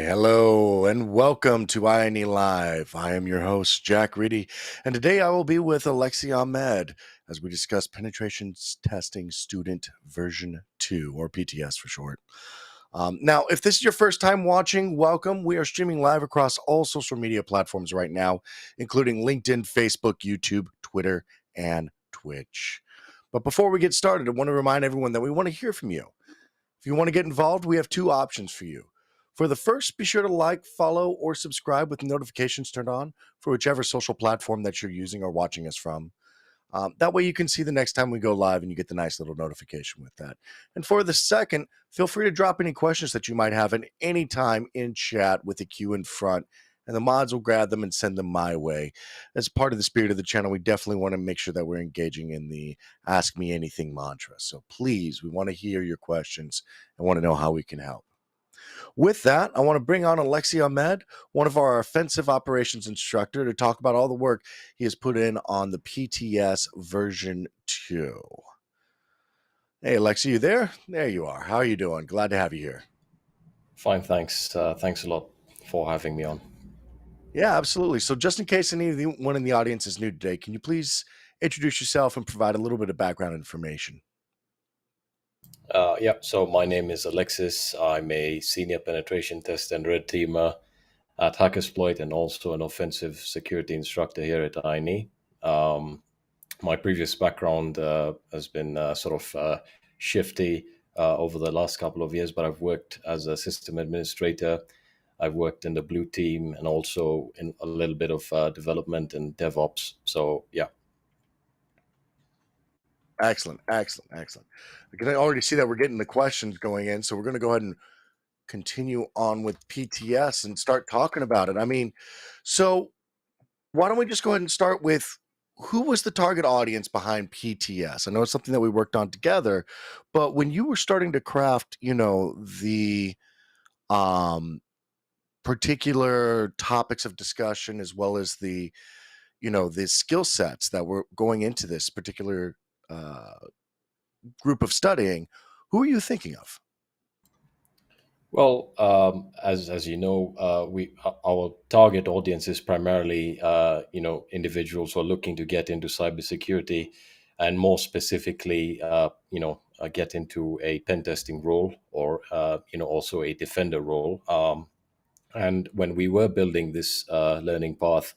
Hello and welcome to INE Live. I am your host, Jack Reedy, and today I will be with Alexis Ahmed as we discuss Penetration Testing Student version 2, or PTS for short. Now, if this is your first time watching, welcome. We are streaming live across all social media platforms right now, including LinkedIn, Facebook, YouTube, Twitter, and Twitch. But before we get started, I want to remind everyone that we want to hear from you. If you want to get involved, we have two options for you. For the first, be sure to like, follow, or subscribe with notifications turned on for whichever social platform that you're using or watching us from. That way you can see the next time we go live and you get the nice little notification with that. And for the second, feel free to drop any questions that you might have at any time in chat with the queue in front, and the mods will grab them and send them my way. As part of the spirit of the channel, we definitely want to make sure that we're engaging in the Ask Me Anything mantra. So please, we want to hear your questions and want to know how we can help. With that, I want to bring on Alexis Ahmed, one of our offensive operations instructor, to talk about all the work he has put in on the PTS version 2. Hey, Alexis, you there? There you are. How are you doing? Glad to have you here. Fine, thanks. Thanks a lot for having me on. Yeah, absolutely. So just in case anyone in the audience is new today, can you please introduce yourself and provide a little bit of background information? So my name is Alexis. I'm a senior penetration test and red teamer at Hackersploit and also an offensive security instructor here at INE. My previous background has been shifty over the last couple of years, but I've worked as a system administrator. I've worked in the blue team and also in a little bit of development and DevOps. So, yeah. Excellent. I can already see that we're getting the questions going in, so we're going to go ahead and continue on with PTS and start talking about it. I mean, so why don't we just go ahead and start with who was the target audience behind PTS? I know it's something that we worked on together, but when you were starting to craft, the particular topics of discussion as well as the skill sets that were going into this particular group of studying, who are you thinking of? Well, as you know, our target audience is primarily individuals who are looking to get into cybersecurity, and more specifically, get into a pen testing role or also a defender role. And when we were building this learning path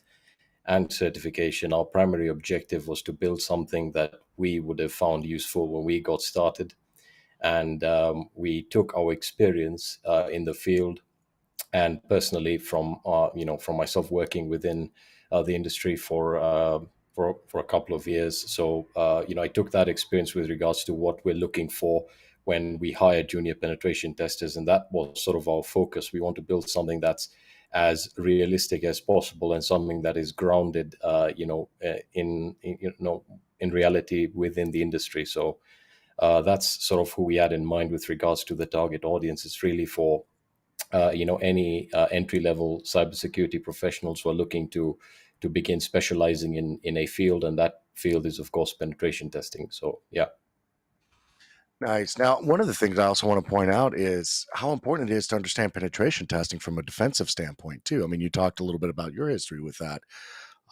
and certification, our primary objective was to build something that we would have found useful when we got started. And we took our experience in the field and personally from myself working within the industry for a couple of years. So I took that experience with regards to what we're looking for when we hire junior penetration testers, and that was sort of our focus. We want to build something that's as realistic as possible and something that is grounded in reality within the industry. So that's sort of who we had in mind with regards to the target audience. It's really for any entry-level cybersecurity professionals who are looking to begin specializing in a field, and that field is, of course, penetration testing. So, yeah. Nice. Now, one of the things I also want to point out is how important it is to understand penetration testing from a defensive standpoint, too. I mean, you talked a little bit about your history with that.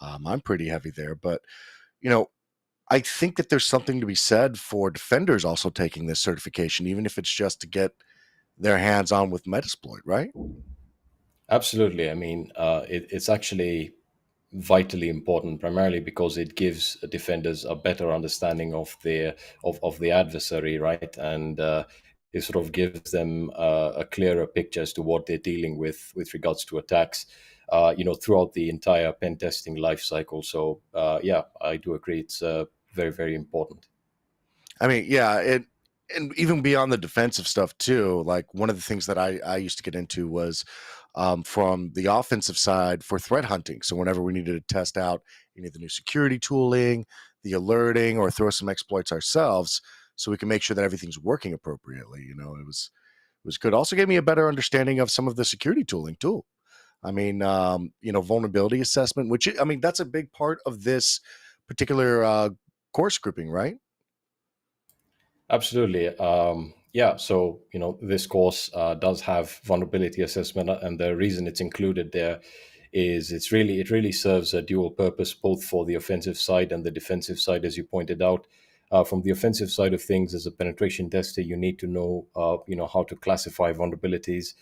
I'm pretty heavy there, but, I think that there's something to be said for defenders also taking this certification, even if it's just to get their hands on with Metasploit, right? Absolutely. I mean, it's actually vitally important, primarily because it gives defenders a better understanding of the adversary, right? And it sort of gives them a clearer picture as to what they're dealing with regards to attacks, throughout the entire pen testing life cycle. So, yeah, I do agree. It's very, very important. I mean, yeah, and even beyond the defensive stuff too, like one of the things that I used to get into was from the offensive side for threat hunting. So whenever we needed to test out any of the new security tooling, the alerting, or throw some exploits ourselves, so we can make sure that everything's working appropriately. It was good. Also gave me a better understanding of some of the security tooling too. I mean, vulnerability assessment, which I mean that's a big part of this particular course grouping, right? Absolutely. Yeah, so this course does have vulnerability assessment, and the reason it's included there is it really serves a dual purpose, both for the offensive side and the defensive side, as you pointed out. From the offensive side of things, as a penetration tester, you need to know how to classify vulnerabilities,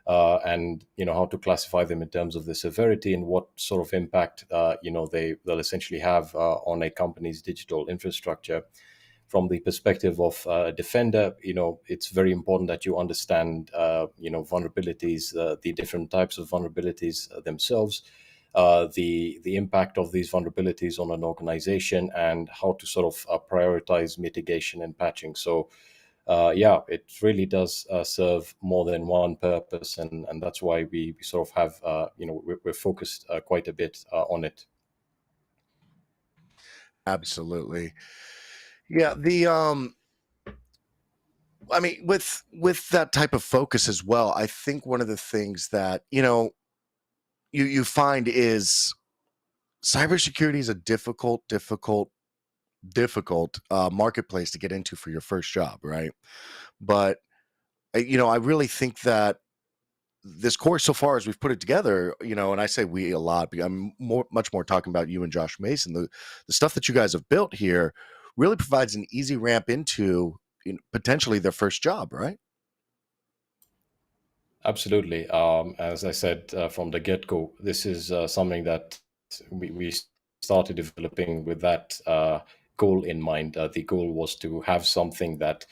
and how to classify them in terms of the severity and what sort of impact they'll essentially have on a company's digital infrastructure. From the perspective of a defender, it's very important that you understand, vulnerabilities, the different types of vulnerabilities themselves, the impact of these vulnerabilities on an organization, and how to sort of prioritize mitigation and patching. So, yeah, it really does serve more than one purpose, and that's why we sort of have, we're focused quite a bit on it. Absolutely. Yeah, the I mean, with that type of focus as well, I think one of the things that, you find is cybersecurity is a difficult marketplace to get into for your first job, right? But I really think that this course so far as we've put it together, and I say we a lot, but I'm much more talking about you and Josh Mason. The stuff that you guys have built here really provides an easy ramp into potentially their first job, right? Absolutely. As I said from the get go, this is something that we started developing with that goal in mind. The goal was to have something that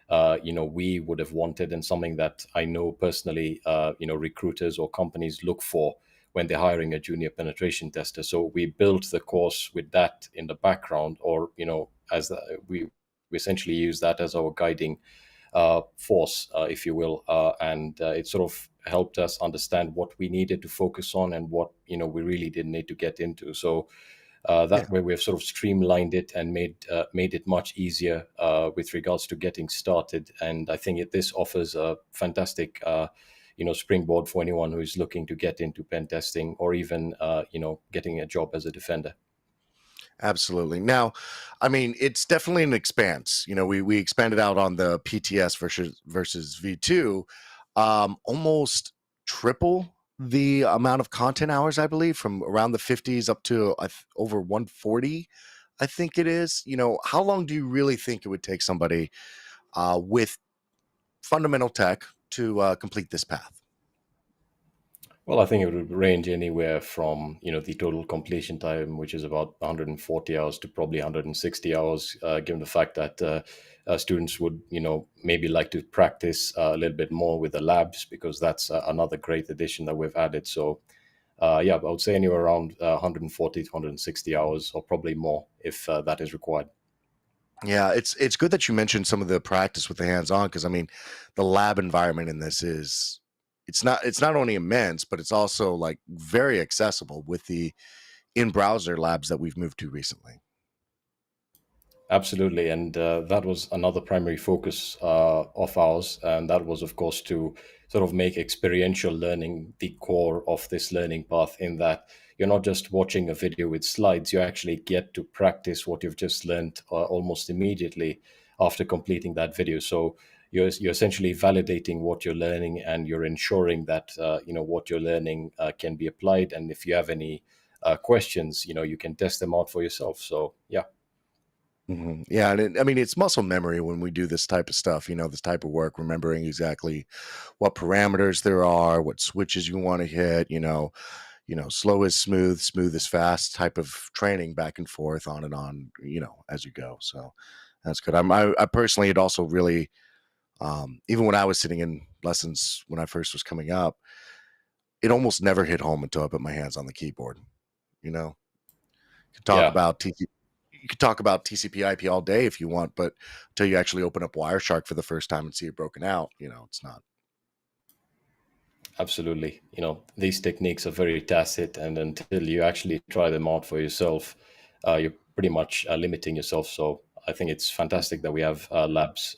we would have wanted, and something that I know personally, recruiters or companies look for when they're hiring a junior penetration tester. So we built the course with that in the background, or as we essentially use that as our guiding force, if you will, and it sort of helped us understand what we needed to focus on and what we really didn't need to get into. So Yeah. that way, we've sort of streamlined it and made it much easier with regards to getting started. And I think this offers a fantastic springboard for anyone who is looking to get into pen testing, or even getting a job as a defender. Absolutely. Now, I mean, it's definitely an expanse. We expanded out on the PTS versus V2, almost triple the amount of content hours, I believe, from around the 50s up to over 140, I think it is. How long do you really think it would take somebody with fundamental tech to complete this path? Well, I think it would range anywhere from the total completion time, which is about 140 hours, to probably 160 hours, given the fact that students would maybe like to practice a little bit more with the labs, because that's another great addition that we've added. So yeah, I would say anywhere around 140 to 160 hours, or probably more if that is required. Yeah, it's good that you mentioned some of the practice with the hands-on, because I mean, the lab environment in this is it's not only immense, but it's also like very accessible with the in-browser labs that we've moved to recently. Absolutely, and that was another primary focus of ours, and that was, of course, to sort of make experiential learning the core of this learning path. In that you're not just watching a video with slides; you actually get to practice what you've just learned almost immediately after completing that video. So you're essentially validating what you're learning, and you're ensuring that what you're learning can be applied. And if you have any questions, you can test them out for yourself. So yeah. Yeah, and I mean, it's muscle memory when we do this type of stuff. This type of work, remembering exactly what parameters there are, what switches you want to hit. Slow is smooth, smooth is fast type of training back and forth, on and on. As you go. So that's good. I personally had also really, even when I was sitting in lessons when I first was coming up, it almost never hit home until I put my hands on the keyboard. You know, you can talk Yeah, about you could talk about TCP/IP all day if you want, but until you actually open up Wireshark for the first time and see it broken out, it's not. absolutely. These techniques are very tacit, and until you actually try them out for yourself, you're pretty much limiting yourself. So I think it's fantastic that we have labs,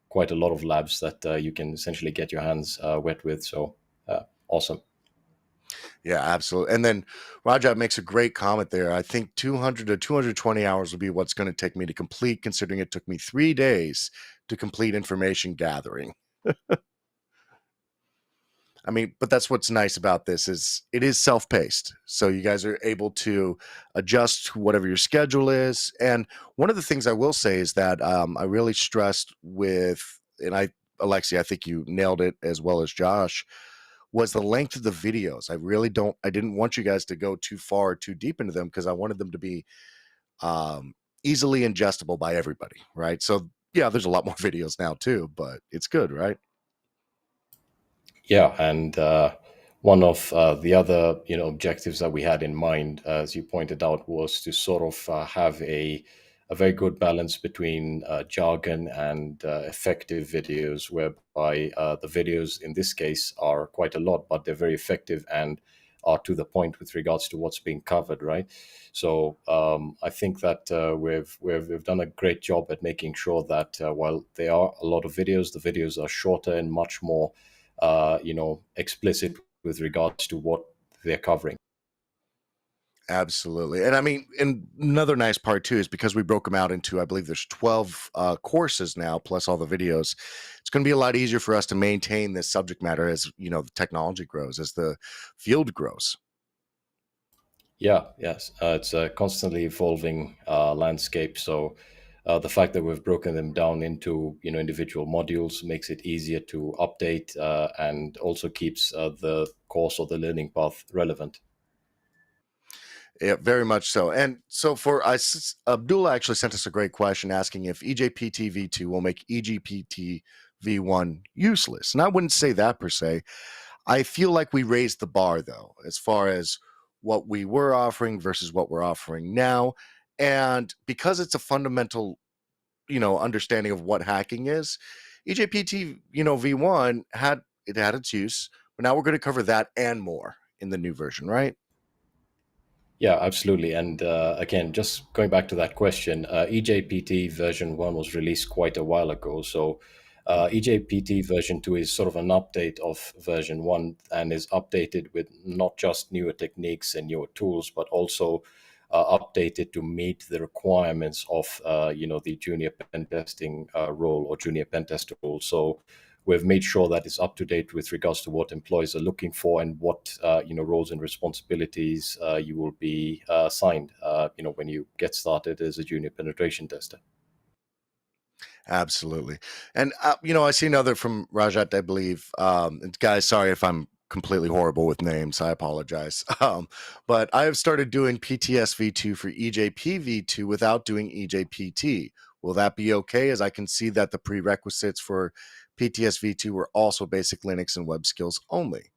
quite a lot of labs that you can essentially get your hands wet with. So awesome. Yeah, absolutely. And then Rajat makes a great comment there. I think 200 to 220 hours will be what's going to take me to complete, considering it took me 3 days to complete information gathering. I mean, but that's what's nice about this is it is self-paced. So you guys are able to adjust to whatever your schedule is. And one of the things I will say is that I really stressed with, and Alexi, I think you nailed it as well as Josh, was the length of the videos. I didn't want you guys to go too far, too deep into them because I wanted them to be um, easily ingestible by everybody, right? So yeah, there's a lot more videos now too, but it's good, right? Yeah, and one of the other objectives that we had in mind, as you pointed out, was to sort of have a very good balance between jargon and effective videos, whereby the videos in this case are quite a lot, but they're very effective and are to the point with regards to what's being covered, right? So I think that we've done a great job at making sure that while there are a lot of videos, the videos are shorter and much more explicit with regards to what they're covering. Absolutely. And I mean, and another nice part too is because we broke them out into, I believe there's 12 courses now, plus all the videos. It's going to be a lot easier for us to maintain this subject matter as, the technology grows, as the field grows. Yeah, yes, it's a constantly evolving landscape. So the fact that we've broken them down into individual modules makes it easier to update and also keeps the course or the learning path relevant. Yeah, very much so. And so Abdullah actually sent us a great question asking if EJPT v2 will make EGPT v1 useless. And I wouldn't say that per se. I feel like we raised the bar though, as far as what we were offering versus what we're offering now. And because it's a fundamental, understanding of what hacking is, EJPT, v1 had its use, but now we're going to cover that and more in the new version, right? Yeah, absolutely. And again, just going back to that question, EJPT version 1 was released quite a while ago. So EJPT version 2 is sort of an update of version 1 and is updated with not just newer techniques and newer tools, but also updated to meet the requirements of the junior pen testing role or junior pen tester role. So we've made sure that it's up to date with regards to what employees are looking for and what roles and responsibilities you will be assigned when you get started as a junior penetration tester. Absolutely. And, I see another from Rajat, I believe. And guys, sorry if I'm completely horrible with names. I apologize. But I have started doing PTSv2 for EJPv2 without doing EJPT. Will that be okay? As I can see that the prerequisites for PTSv2 were also basic Linux and web skills only.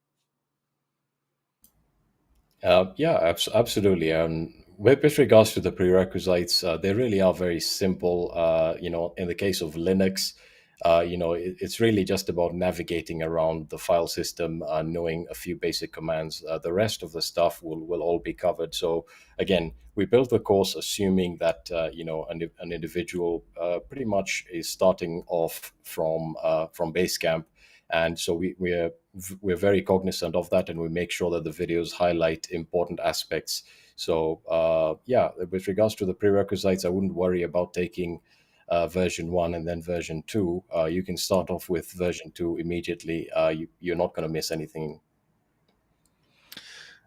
Yeah, absolutely. With regards to the prerequisites, they really are very simple. In the case of Linux, it's really just about navigating around the file system, knowing a few basic commands. The rest of the stuff will all be covered. So again, we built the course assuming that an individual pretty much is starting off from base camp, and so we're very cognizant of that, and we make sure that the videos highlight important aspects. So yeah, with regards to the prerequisites, I wouldn't worry about taking version 1 and then version 2. You can start off with version 2 immediately. You're not going to miss anything.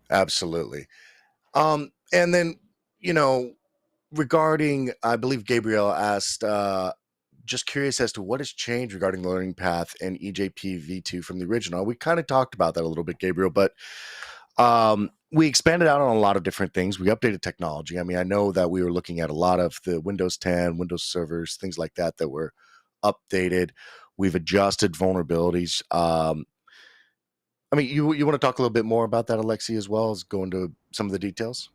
Absolutely. And then, you know, regarding, I believe Gabriel asked, just curious as to what has changed regarding the learning path and EJP v2 from the original. We kind of talked about that a little bit, Gabriel, but we expanded out on a lot of different things. We updated technology. I mean, I know that we were looking at a lot of the Windows 10, Windows servers, things like that that were updated. We've adjusted vulnerabilities. I mean, you want to talk a little bit more about that, Alexi, as well as go into some of the details?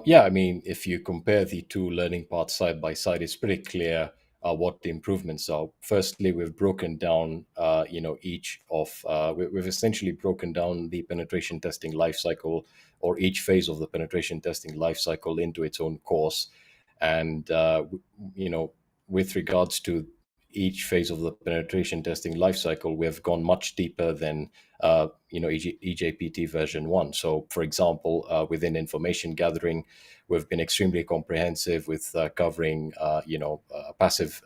Yeah, I mean, if you compare the two learning paths side by side, it's pretty clear what the improvements are. Firstly, we've broken down, we've essentially broken down the penetration testing lifecycle, or each phase of the penetration testing lifecycle, into its own course. And with regards to each phase of the penetration testing lifecycle, we have gone much deeper than EJPT version 1. So, for example, within information gathering, we've been extremely comprehensive with covering passive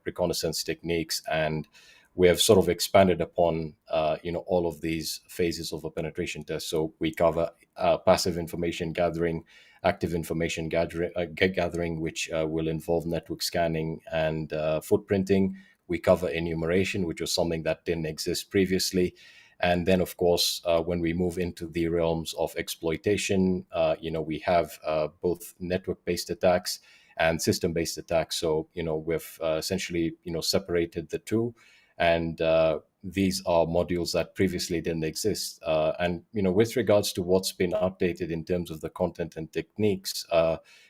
reconnaissance techniques, and we have sort of expanded upon all of these phases of a penetration test. So we cover passive information gathering, active information gathering, which will involve network scanning and footprinting. We cover enumeration, which was something that didn't exist previously. And then, of course, when we move into the realms of exploitation, we have both network-based attacks and system-based attacks. So, we've essentially, separated the two, and these are modules that previously didn't exist. And with regards to what's been updated in terms of the content and techniques,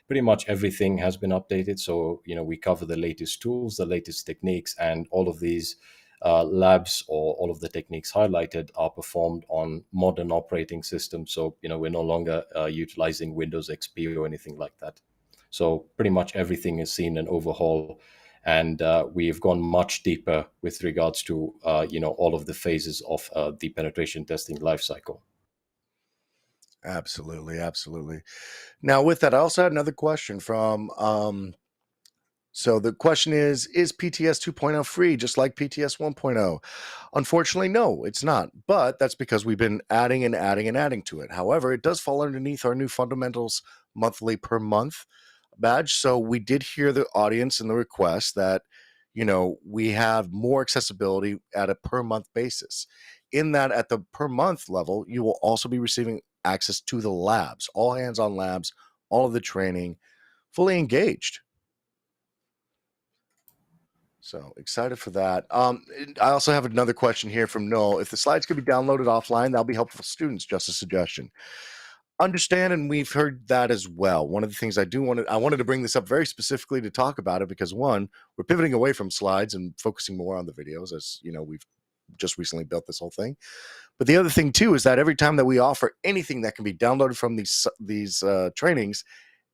pretty much everything has been updated. So we cover the latest tools, the latest techniques, and all of these labs, or all of the techniques highlighted, are performed on modern operating systems. So we're no longer utilizing Windows XP or anything like that. So pretty much everything is seen an overhaul, and we've gone much deeper with regards to all of the phases of the penetration testing lifecycle. Absolutely, absolutely. Now, with that, I also had another question from. So the question is PTS 2.0 free, just like PTS 1.0? Unfortunately, no, it's not. But that's because we've been adding and adding and adding to it. However, it does fall underneath our new fundamentals monthly per month badge. So we did hear the audience and the request that, we have more accessibility at a per month basis. In that, at the per month level, you will also be receiving access to the labs, all hands on labs, all of the training, fully engaged. So excited for that. I also have another question here from Noel. If the slides could be downloaded offline, that'll be helpful for students. Just a suggestion. Understand, and we've heard that as well. One of the things I wanted to bring this up very specifically to talk about it because, one, we're pivoting away from slides and focusing more on the videos, as we've just recently built this whole thing. But the other thing too is that every time that we offer anything that can be downloaded from these trainings,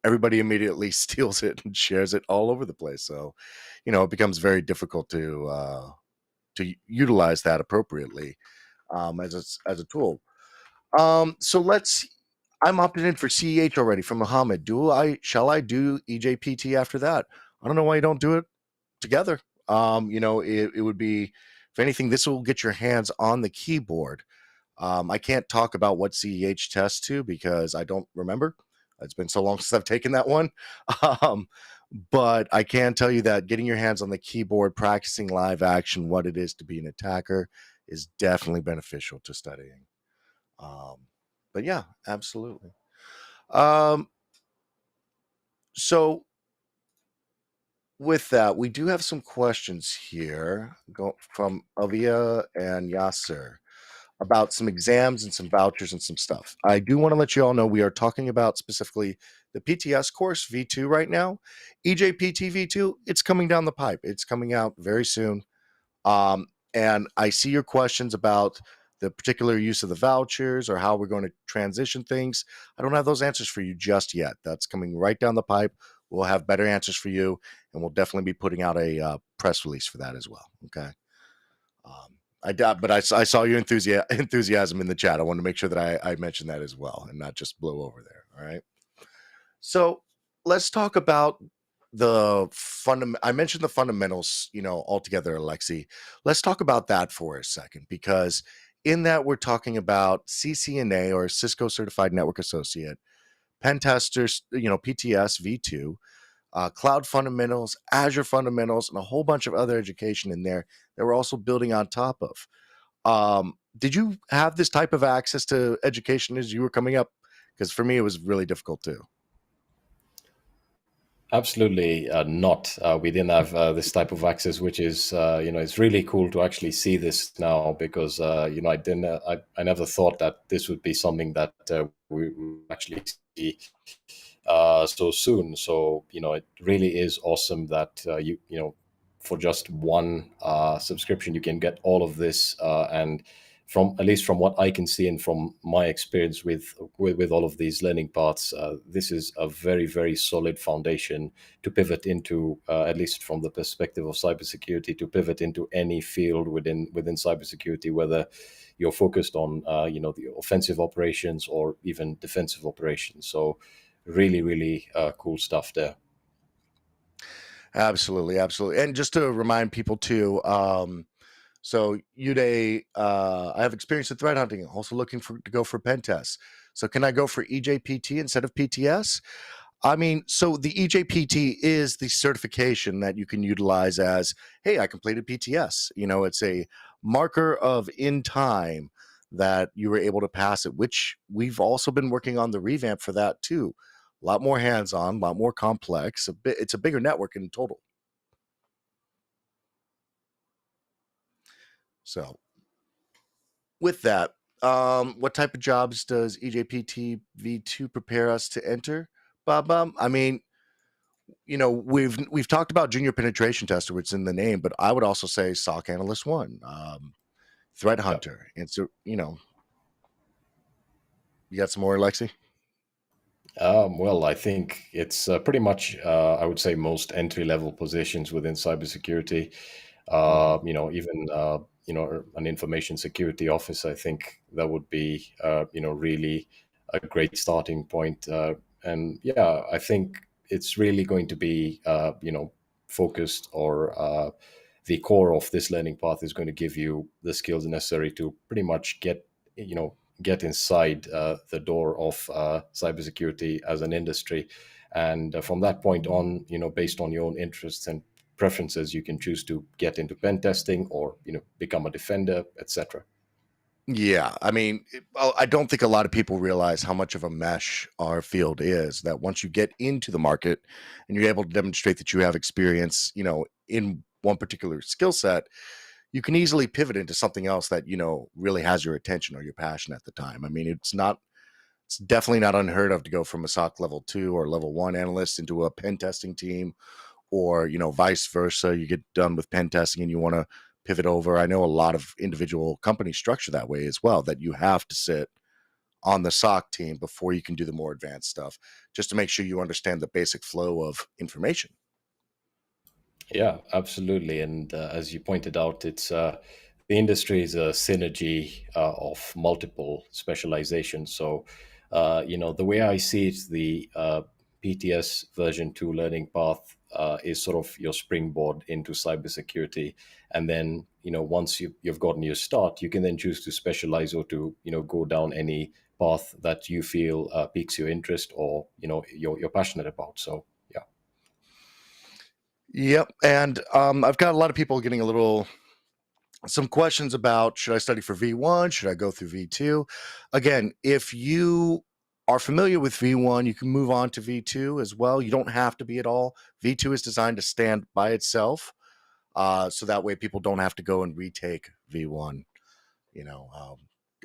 everybody immediately steals it and shares it all over the place. So, it becomes very difficult to utilize that appropriately as a tool. So I'm opted in for CEH already from Ahmed. Shall I do EJPT after that? I don't know why you don't do it together. It would be, if anything, this will get your hands on the keyboard. I can't talk about what CEH tests to because I don't remember. It's been so long since I've taken that one. Um, but I can tell you that getting your hands on the keyboard, practicing live action, what it is to be an attacker, is definitely beneficial to studying. But yeah, absolutely. So with that, we do have some questions here from Avia and Yasser about some exams and some vouchers and some stuff. I do want to let you all know we are talking about specifically the PTS course V2 right now. EJPT V2, it's coming down the pipe. It's coming out very soon. And I see your questions about the particular use of the vouchers or how we're going to transition things. I don't have those answers for you just yet. That's coming right down the pipe. We'll have better answers for you, and we'll definitely be putting out a press release for that as well. Okay. I saw your enthusiasm in the chat. I want to make sure that I mentioned that as well and not just blow over there. All right. So let's talk about I mentioned the fundamentals, altogether, Alexi. Let's talk about that for a second, because in that we're talking about CCNA, or Cisco Certified Network Associate, Pentester, PTSv2, cloud fundamentals, Azure fundamentals, and a whole bunch of other education in there that we're also building on top of. Did you have this type of access to education as you were coming up? Because for me, it was really difficult too. Absolutely not. We didn't have this type of access, which is, it's really cool to actually see this now, because, I never thought that this would be something that we would actually see so soon. So, it really is awesome that for just one subscription, you can get all of this, and from at least from what I can see and from my experience with all of these learning paths, this is a very, very solid foundation to pivot into, at least from the perspective of cybersecurity, to pivot into any field within cybersecurity, whether you're focused on the offensive operations or even defensive operations. So really, really cool stuff there. Absolutely, absolutely. And just to remind people too, so Uday, I have experience in threat hunting. Also looking to go for pen tests. So can I go for EJPT instead of PTS? I mean, so the EJPT is the certification that you can utilize as, hey, I completed PTS. It's a marker of in time that you were able to pass it, which we've also been working on the revamp for that too. A lot more hands-on, a lot more complex. It's a bigger network in total. So with that, what type of jobs does EJPT V2 prepare us to enter, Bob? I mean, we've talked about junior penetration tester, which is in the name, but I would also say SOC analyst one, threat hunter, and so you got some more, Alexi? Well, I think it's pretty much, I would say, most entry level positions within cybersecurity. Even an information security officer. I think that would be really a great starting point. And yeah, I think it's really going to be focused, or the core of this learning path is going to give you the skills necessary to pretty much get inside the door of cybersecurity as an industry. And from that point on, based on your own interests and preferences, you can choose to get into pen testing or become a defender, etc. Yeah, I mean, I don't think a lot of people realize how much of a mesh our field is. That once you get into the market and you're able to demonstrate that you have experience, in one particular skill set, you can easily pivot into something else that really has your attention or your passion at the time. I mean, it's definitely not unheard of to go from a SOC level 2 or level 1 analyst into a pen testing team, or vice versa. You get done with pen testing and you want to pivot over. I know a lot of individual companies structure that way as well, that you have to sit on the SOC team before you can do the more advanced stuff, just to make sure you understand the basic flow of information. Yeah, absolutely. And as you pointed out, it's the industry is a synergy of multiple specializations. So, the way I see it, the PTS version 2 learning path is sort of your springboard into cybersecurity. And then, once you've gotten your start, you can then choose to specialize or to, go down any path that you feel piques your interest, or, you're passionate about. So, yeah. Yep. And I've got a lot of people getting some questions about, should I study for V1? Should I go through V2? Again, if you are familiar with V1, you can move on to V2 as well. You don't have to be at all. V2 is designed to stand by itself. So that way people don't have to go and retake V1.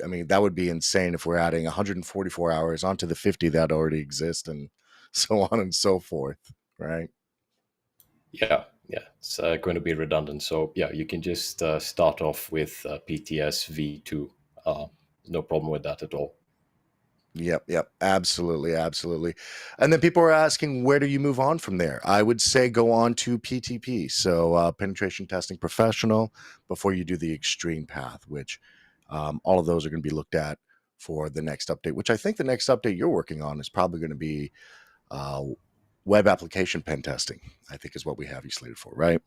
I mean, that would be insane if we're adding 144 hours onto the 50 that already exist, and so on and so forth, right? Yeah, it's going to be redundant. So yeah, you can just start off with PTSv2. No problem with that at all. Yep, absolutely, absolutely. And then people are asking, where do you move on from there? I would say go on to PTP, so penetration testing professional, before you do the extreme path, which all of those are going to be looked at for the next update, which I think the next update you're working on is probably going to be uh, web application pen testing, I think is what we have you slated for, right?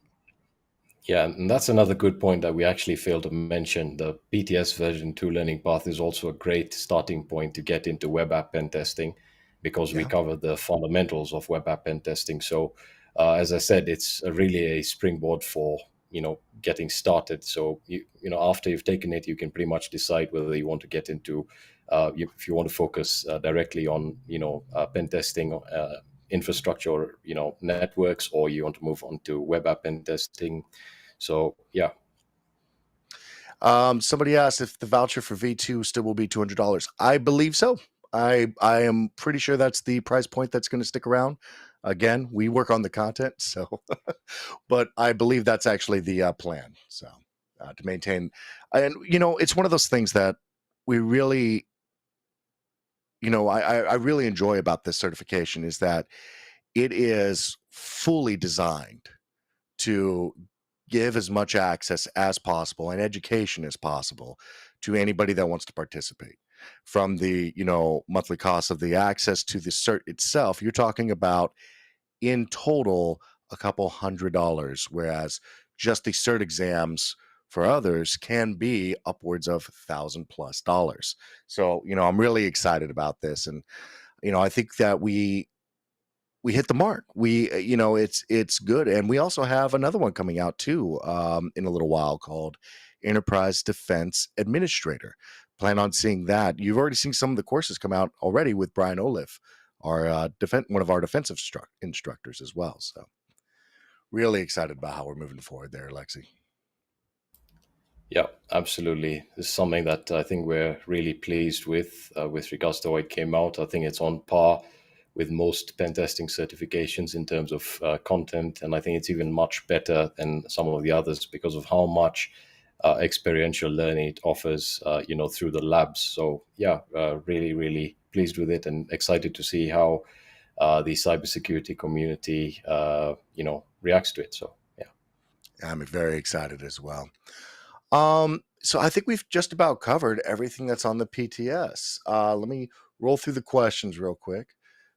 Yeah, and that's another good point that we actually failed to mention. The PTS version 2 learning path is also a great starting point to get into web app pen testing, because we Yeah. cover the fundamentals of web app pen testing. So, as I said, it's really a springboard for getting started. So after you've taken it, you can pretty much decide whether you want to get into if you want to focus directly on pen testing, infrastructure, or networks, or you want to move on to web app pen testing. So yeah. Somebody asked if the voucher for V2 still will be $200. I believe so. I am pretty sure that's the price point that's going to stick around. Again, we work on the content, so but I believe that's actually the plan. So to maintain. And it's one of those things that we really, I really enjoy about this certification is that it is fully designed to give as much access as possible and education as possible to anybody that wants to participate. From the monthly cost of the access to the cert itself, you're talking about in total a couple $100, whereas just the cert exams for others can be upwards of $1,000+. So I'm really excited about this, and I think that we hit the mark. We it's good, and we also have another one coming out too in a little while called Enterprise Defense Administrator. Plan on seeing that. You've already seen some of the courses come out already with Brian Olive, our one of our defensive instructors as well. So really excited about how we're moving forward there, Lexi. Yeah, absolutely. This is something that I think we're really pleased with regards to how it came out. I think it's on par with most pen testing certifications in terms of content, and I think it's even much better than some of the others because of how much experiential learning it offers, through the labs. So yeah, really, really pleased with it, and excited to see how the cybersecurity community, reacts to it. So yeah. I'm very excited as well. So I think we've just about covered everything that's on the PTS. Let me roll through the questions real quick.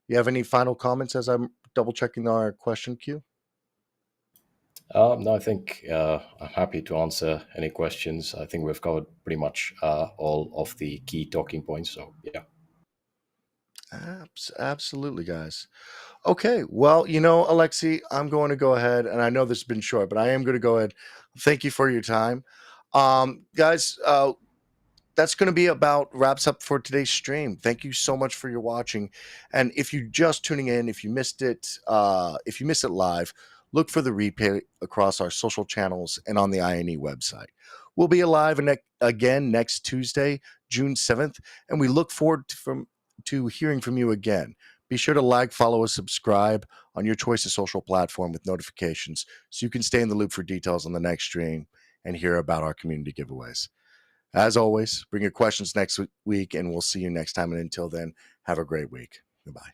You have any final comments as I'm double checking our question queue? No, I think I'm happy to answer any questions. I think we've covered pretty much all of the key talking points. So yeah. Absolutely, guys. Okay, well, Alexi, I'm going to go ahead, and I know this has been short, but I am going to go ahead. Thank you for your time. Guys, that's going to be about wraps up for today's stream. Thank you so much for your watching. And if you're just tuning in, if you missed it live, look for the replay across our social channels and on the INE website. We'll be alive again next Tuesday, June 7th, and we look forward to hearing from you again. Be sure to like, follow, subscribe on your choice of social platform with notifications so you can stay in the loop for details on the next stream and hear about our community giveaways. As always, bring your questions next week, and we'll see you next time. And until then, have a great week. Goodbye.